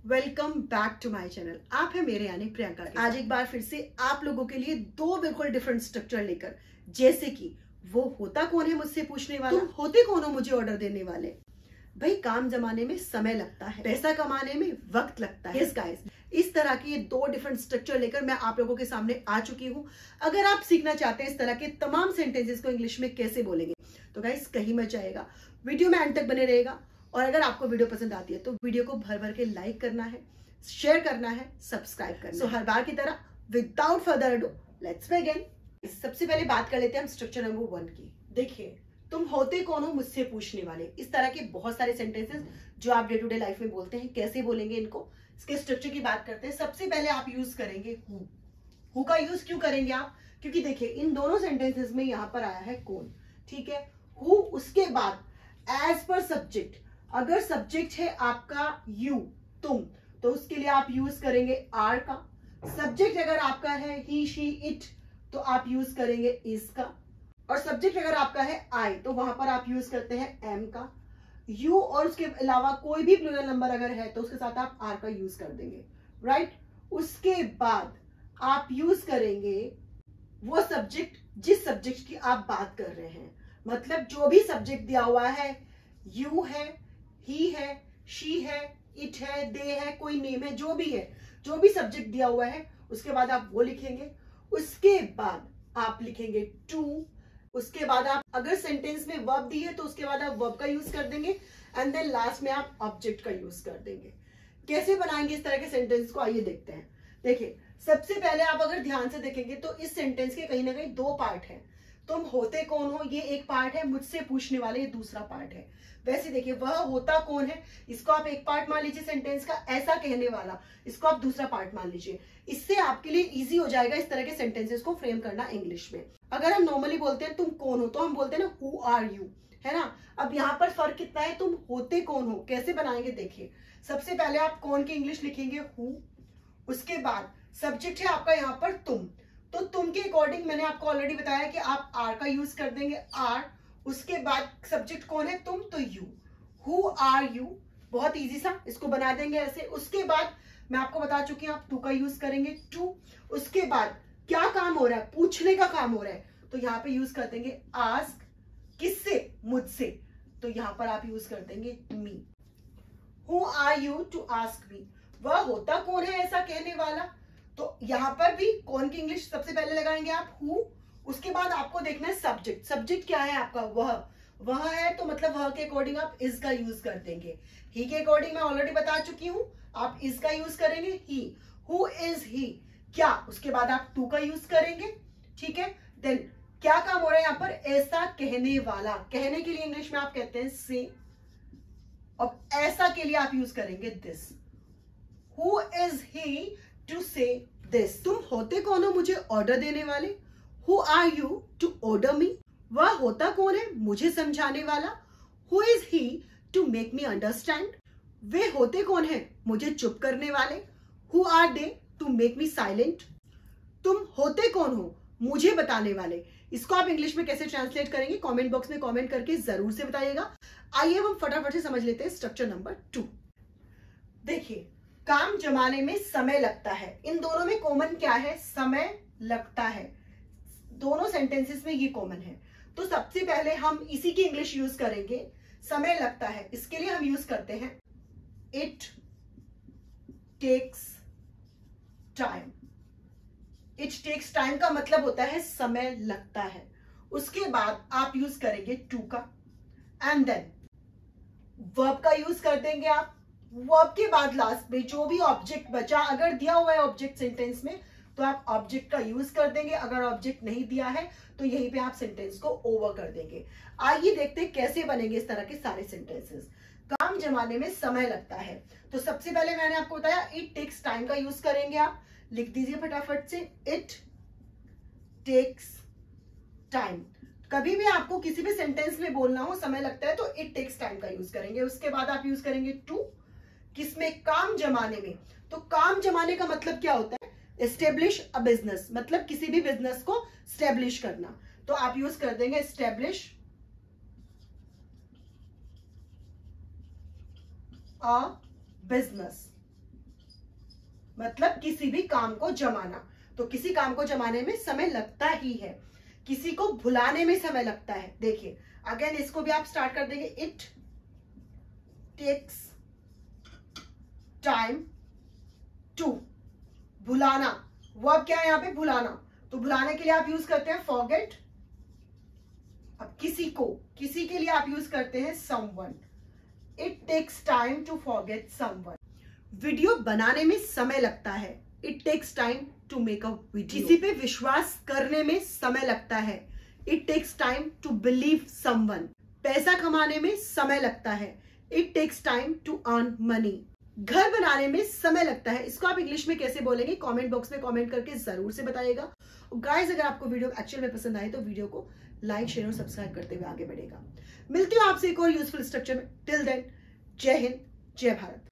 Welcome back to my channel. आप है मेरे यानी प्रियंका। आज एक बार फिर से आप लोगों के लिए दो बिल्कुल डिफरेंट स्ट्रक्चर लेकर, जैसे कि वो होता कौन है मुझसे पूछने वाला, तुम होते कौन हो मुझे ऑर्डर देने वाले। भाई काम जमाने में समय लगता है, पैसा कमाने में वक्त लगता है। yes guys, इस तरह के ये दो डिफरेंट स्ट्रक्चर लेकर मैं आप लोगों के सामने आ चुकी हूँ। अगर आप सीखना चाहते हैं इस तरह के तमाम सेंटेंसेस को इंग्लिश में कैसे बोलेंगे, तो गाइस कहीं मत जाएगा, वीडियो में एंड तक बने रहेगा। और अगर आपको वीडियो पसंद आती है तो वीडियो को भर भर के लाइक करना है, शेयर करना है, सब्सक्राइब करना है। सो हर बार की तरह without further ado let's begin. सबसे पहले बात कर लेते हैं हम स्ट्रक्चर नंबर 1 की। देखिए, तुम होते कौन हो मुझसे पूछने वाले। इस तरह के बहुत सारे सेंटेंसेस जो आप डे टू डे लाइफ में बोलते हैं, कैसे बोलेंगे इनको, इसके स्ट्रक्चर की बात करते हैं। सबसे पहले आप यूज करेंगे हु। हु का यूज क्यों करेंगे आप, क्योंकि देखिए इन दोनों सेंटेंसेस में यहाँ पर आया है कौन, ठीक है। हु, उसके बाद एज पर सब्जेक्ट, अगर सब्जेक्ट है आपका यू, तुम, तो उसके लिए आप यूज करेंगे आर का। सब्जेक्ट अगर आपका है ही, शी, इट, तो आप यूज करेंगे इज का। और सब्जेक्ट अगर आपका है आई, तो वहां पर आप यूज करते हैं एम का। यू और उसके अलावा कोई भी प्लूरल नंबर अगर है तो उसके साथ आप आर का यूज कर देंगे, राइट। उसके बाद आप यूज करेंगे वो सब्जेक्ट जिस सब्जेक्ट की आप बात कर रहे हैं। मतलब जो भी सब्जेक्ट दिया हुआ है, यू है, ही है, शी है, इट है, दे है, कोई नेम है, जो भी है, जो भी सब्जेक्ट दिया हुआ है, उसके बाद आप वो लिखेंगे। उसके बाद आप लिखेंगे टू। उसके बाद आप अगर सेंटेंस में वर्ब दी है तो उसके बाद आप वर्ब का यूज कर देंगे एंड देन लास्ट में आप ऑब्जेक्ट का यूज कर देंगे। कैसे बनाएंगे इस तरह के सेंटेंस को, आइए देखते हैं। देखिए, सबसे पहले आप अगर ध्यान से देखेंगे तो इस सेंटेंस के कहीं ना कहीं दो पार्ट है। तुम होते कौन हो ये एक पार्ट है, मुझसे पूछने वाले ये दूसरा पार्ट है। वैसे देखिए, वह होता कौन है, इसको आप एक पार्ट मान लीजिए सेंटेंस का, ऐसा कहने वाला, इसको आप दूसरा पार्ट मान लीजिए। इससे आपके लिए इजी हो जाएगा इस तरह के सेंटेंसेस को फ्रेम करना इंग्लिश में। अगर हम नॉर्मली बोलते हैं तुम कौन हो, तो हम बोलते हैं ना हु आर यू, है ना। अब यहाँ पर फर्क कितना है, तुम होते कौन हो कैसे बनाएंगे। देखिए, सबसे पहले आप कौन की इंग्लिश लिखेंगे हु। उसके बाद सब्जेक्ट है आपका यहाँ पर तुम, तो तुम के अकॉर्डिंग मैंने आपको ऑलरेडी बताया कि आप आर का यूज कर देंगे, आर। उसके बाद सब्जेक्ट कौन है, तुम, तो यू। हु आर यू, बहुत इजी सा, इसको बना देंगे ऐसे। उसके बाद मैं आपको बता चुकी हूँ आप टू का यूज करेंगे, टू। उसके बाद क्या काम हो रहा है, पूछने का काम हो रहा है, तो यहाँ पे यूज कर देंगे आस्क। किससे, मुझसे, तो यहाँ पर आप यूज कर देंगे me. Who are you to ask me, वह होता कौन है ऐसा कहने वाला, तो यहाँ पर भी कौन की इंग्लिश सबसे पहले लगाएंगे आप हु। उसके बाद आपको देखना है सब्जेक्ट। सब्जेक्ट क्या है आपका, वह है, तो मतलब वह के अकॉर्डिंग आप इज का यूज कर देंगे। ही के अकॉर्डिंग मैं ऑलरेडी बता चुकी हूं, आप इज का यूज करेंगे। ही, हु इज ही, क्या, उसके बाद आप टू का यूज करेंगे, ठीक है। देन क्या काम हो रहा है यहाँ पर, ऐसा कहने वाला, कहने के लिए इंग्लिश में आप कहते हैं से, और ऐसा के लिए आप यूज करेंगे this. Who is he to say this. तुम होते कौन हो मुझे ऑर्डर देने वाले। Who are you to order me, वह होता कौन है मुझे समझाने वाला। Who is he to make me understand, वे होते कौन है मुझे चुप करने वाले। Who are they to make me silent. तुम होते कौन हो मुझे बताने वाले। इसको आप इंग्लिश में कैसे ट्रांसलेट करेंगे, कमेंट बॉक्स में कमेंट करके जरूर से बताइएगा। आइए हम फटाफट से समझ लेते हैं स्ट्रक्चर नंबर 2। देखिए, काम जमाने में समय लगता है, इन दोनों में कॉमन क्या है, समय लगता है। दोनों सेंटेंसेस में ये कॉमन है। तो सबसे पहले हम इसी की इंग्लिश यूज करेंगे, समय लगता है। इसके लिए हम यूज करते हैं it takes time. It takes time का मतलब होता है समय लगता है। उसके बाद आप यूज करेंगे टू का एंड देन वर्ब का यूज कर देंगे आप। वर्ब के बाद लास्ट में जो भी ऑब्जेक्ट बचा, अगर दिया हुआ है ऑब्जेक्ट सेंटेंस में, तो आप ऑब्जेक्ट का यूज कर देंगे। अगर ऑब्जेक्ट नहीं दिया है तो यहीं पे आप सेंटेंस को ओवर कर देंगे। आइए देखते हैं कैसे बनेंगे इस तरह के सारे सेंटेंसेस। काम जमाने में समय लगता है, तो सबसे पहले मैंने आपको बताया इट टेक्स टाइम का यूज करेंगे। आप लिख दीजिए फटाफट से, इट टेक्स टाइम। कभी भी आपको किसी भी सेंटेंस में बोलना हो समय लगता है तो इट टेक्स टाइम का यूज करेंगे। उसके बाद आप यूज करेंगे टू, किसमें, काम जमाने में। तो काम जमाने का मतलब क्या होता है, एस्टेब्लिश अ बिजनेस, मतलब किसी भी बिजनेस को स्टेब्लिश करना। तो आप यूज कर देंगे एस्टेब्लिश अ बिजनेस। मतलब किसी भी काम को जमाना। तो किसी काम को जमाने में समय लगता ही है, किसी को भुलाने में समय लगता है। देखिए अगेन इसको भी आप स्टार्ट कर देंगे, इट टेक्स टाइम टू, भुलाना। वर्ब क्या है यहाँ पे, भुलाना। तो भुलाने के लिए आप यूज करते हैं फॉरगेट। अब किसी के लिए आप यूज करते हैं someone. It takes time to forget someone. Video बनाने में समय लगता है, it takes time to make a video. किसी पे विश्वास करने में समय लगता है, it takes time to believe someone. पैसा कमाने में समय लगता है, it takes time to earn money. घर बनाने में समय लगता है, इसको आप इंग्लिश में कैसे बोलेंगे कमेंट बॉक्स में कमेंट करके जरूर से बताइएगा। गाइस अगर आपको वीडियो एक्चुअल में पसंद आए तो वीडियो को लाइक शेयर और सब्सक्राइब करते हुए आगे बढ़ेगा। मिलती हूँ आपसे एक और यूजफुल स्ट्रक्चर में। टिल देन जय हिंद जय भारत।